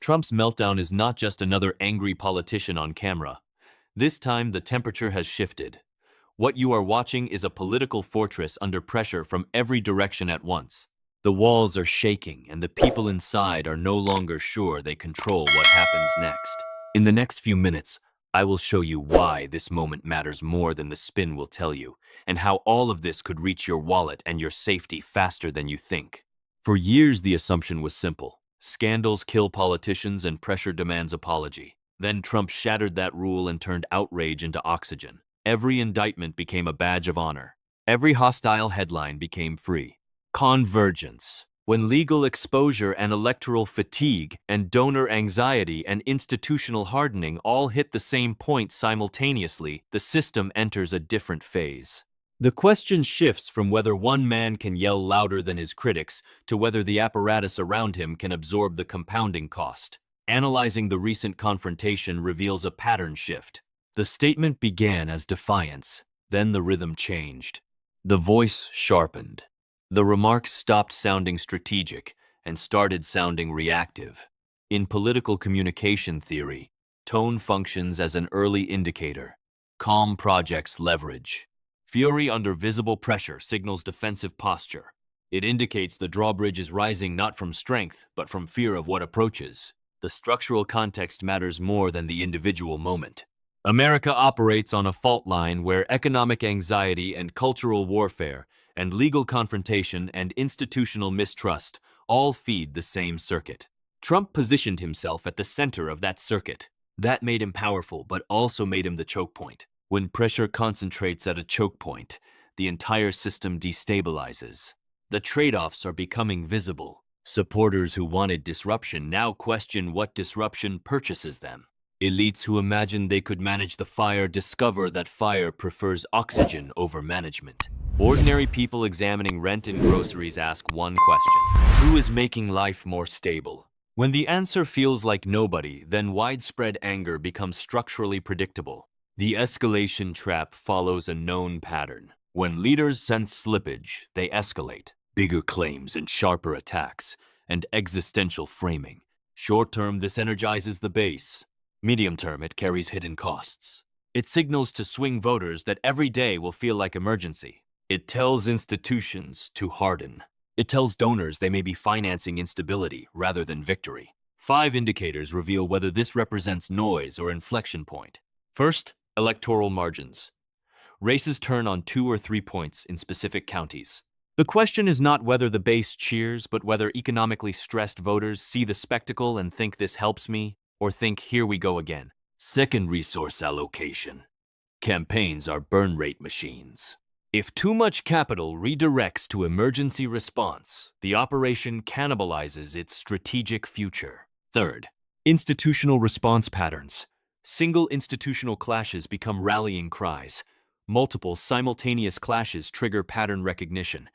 Trump's meltdown is not just another angry politician on camera. This time, the temperature has shifted. What you are watching is a political fortress under pressure from every direction at once. The walls are shaking, and the people inside are no longer sure they control what happens next. In the next few minutes, I will show you why this moment matters more than the spin will tell you, and how all of this could reach your wallet and your safety faster than you think. For years, the assumption was simple. Scandals kill politicians and pressure demands apology. Then Trump shattered that rule and turned outrage into oxygen. Every indictment became a badge of honor. Every hostile headline became free. Convergence. When legal exposure and electoral fatigue and donor anxiety and institutional hardening all hit the same point simultaneously, the system enters a different phase. The question shifts from whether one man can yell louder than his critics to whether the apparatus around him can absorb the compounding cost. Analyzing the recent confrontation reveals a pattern shift. The statement began as defiance, then the rhythm changed. The voice sharpened. The remarks stopped sounding strategic and started sounding reactive. In political communication theory, tone functions as an early indicator. Calm projects leverage. Fury under visible pressure signals defensive posture. It indicates the drawbridge is rising not from strength, but from fear of what approaches. The structural context matters more than the individual moment. America operates on a fault line where economic anxiety and cultural warfare and legal confrontation and institutional mistrust all feed the same circuit. Trump positioned himself at the center of that circuit. That made him powerful, but also made him the choke point. When pressure concentrates at a choke point, the entire system destabilizes. The trade-offs are becoming visible. Supporters who wanted disruption now question what disruption purchases them. Elites who imagined they could manage the fire discover that fire prefers oxygen over management. Ordinary people examining rent and groceries ask one question: who is making life more stable? When the answer feels like nobody, then widespread anger becomes structurally predictable. The escalation trap follows a known pattern. When leaders sense slippage, they escalate. Bigger claims and sharper attacks, and existential framing. Short-term, this energizes the base. Medium-term, it carries hidden costs. It signals to swing voters that every day will feel like emergency. It tells institutions to harden. It tells donors they may be financing instability rather than victory. 5 indicators reveal whether this represents noise or inflection point. First, electoral margins. Races turn on 2 or 3 points in specific counties. The question is not whether the base cheers, but whether economically stressed voters see the spectacle and think this helps me, or think here we go again. Second, resource allocation. Campaigns are burn rate machines. If too much capital redirects to emergency response, the operation cannibalizes its strategic future. Third, institutional response patterns. Single institutional clashes become rallying cries. Multiple simultaneous clashes trigger pattern recognition.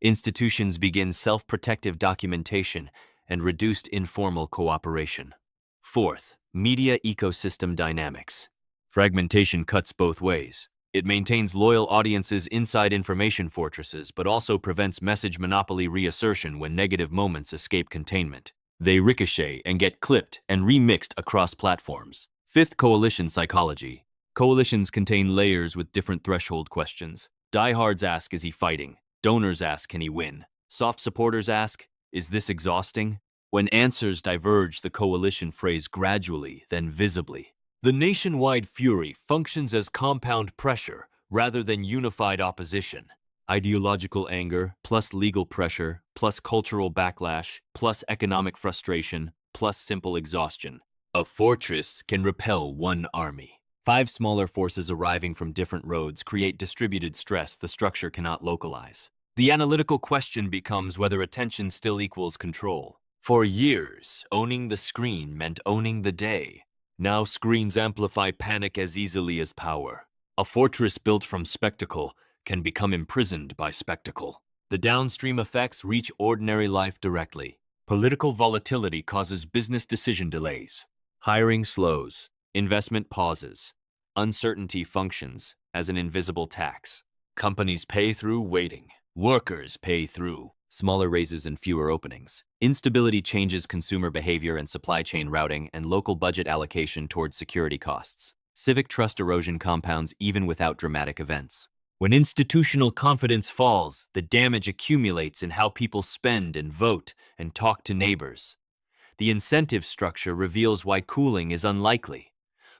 Institutions begin self-protective documentation and reduced informal cooperation. Fourth, media ecosystem dynamics. Fragmentation cuts both ways. It maintains loyal audiences inside information fortresses, but also prevents message monopoly reassertion when negative moments escape containment. They ricochet and get clipped and remixed across platforms. Fifth, coalition psychology. Coalitions contain layers with different threshold questions. Diehards ask, is he fighting? Donors ask, can he win? Soft supporters ask, is this exhausting? When answers diverge, the coalition frays gradually, then visibly. The nationwide fury functions as compound pressure rather than unified opposition. Ideological anger, plus legal pressure, plus cultural backlash, plus economic frustration, plus simple exhaustion. A fortress can repel one army. 5 smaller forces arriving from different roads create distributed stress the structure cannot localize. The analytical question becomes whether attention still equals control. For years, owning the screen meant owning the day. Now screens amplify panic as easily as power. A fortress built from spectacle can become imprisoned by spectacle. The downstream effects reach ordinary life directly. Political volatility causes business decision delays. Hiring slows. Investment pauses. Uncertainty functions as an invisible tax. Companies pay through waiting. Workers pay through smaller raises and fewer openings. Instability changes consumer behavior and supply chain routing and local budget allocation towards security costs. Civic trust erosion compounds even without dramatic events. When institutional confidence falls, the damage accumulates in how people spend and vote and talk to neighbors. The incentive structure reveals why cooling is unlikely.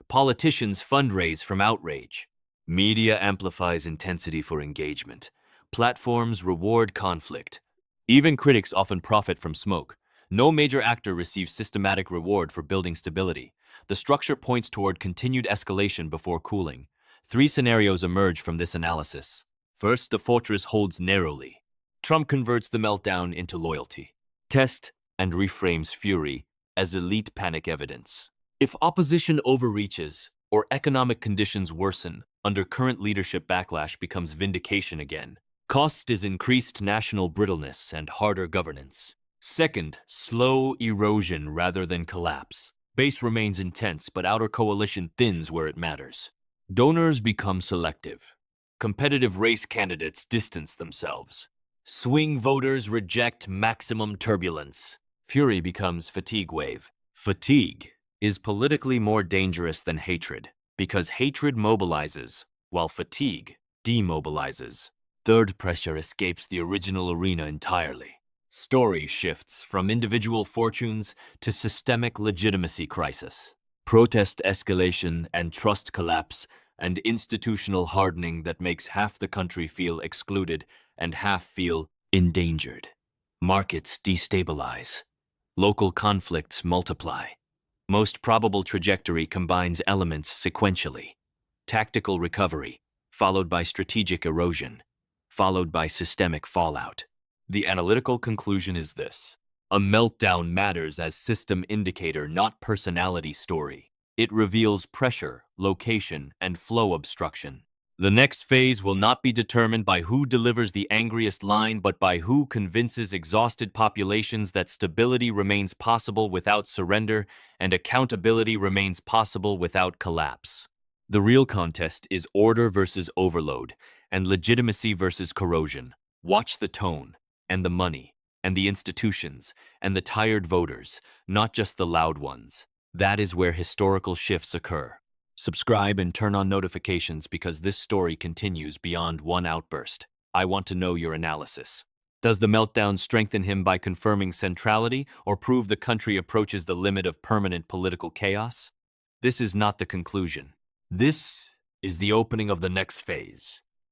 Politicians fundraise from outrage. Media amplifies intensity for engagement. Platforms reward conflict. Even critics often profit from smoke. No major actor receives systematic reward for building stability. The structure points toward continued escalation before cooling. 3 scenarios emerge from this analysis. First, the fortress holds narrowly. Trump converts the meltdown into loyalty. Test and reframes fury as elite panic evidence. If opposition overreaches or economic conditions worsen, under current leadership backlash becomes vindication again. Cost is increased national brittleness and harder governance. Second, slow erosion rather than collapse. Base remains intense, but outer coalition thins where it matters. Donors become selective. Competitive race candidates distance themselves. Swing voters reject maximum turbulence. Fury becomes fatigue wave. Fatigue is politically more dangerous than hatred, because hatred mobilizes, while fatigue demobilizes. Third, pressure escapes the original arena entirely. Story shifts from individual fortunes to systemic legitimacy crisis. Protest escalation and trust collapse and institutional hardening that makes half the country feel excluded and half feel endangered. Markets destabilize. Local conflicts multiply. Most probable trajectory combines elements sequentially. Tactical recovery, followed by strategic erosion, followed by systemic fallout. The analytical conclusion is this: a meltdown matters as system indicator, not personality story. It reveals pressure, location, and flow obstruction. The next phase will not be determined by who delivers the angriest line, but by who convinces exhausted populations that stability remains possible without surrender and accountability remains possible without collapse. The real contest is order versus overload and legitimacy versus corrosion. Watch the tone and the money and the institutions and the tired voters, not just the loud ones. That is where historical shifts occur. Subscribe and turn on notifications because this story continues beyond one outburst. I want to know your analysis. Does the meltdown strengthen him by confirming centrality or prove the country approaches the limit of permanent political chaos? This is not the conclusion. This is the opening of the next phase.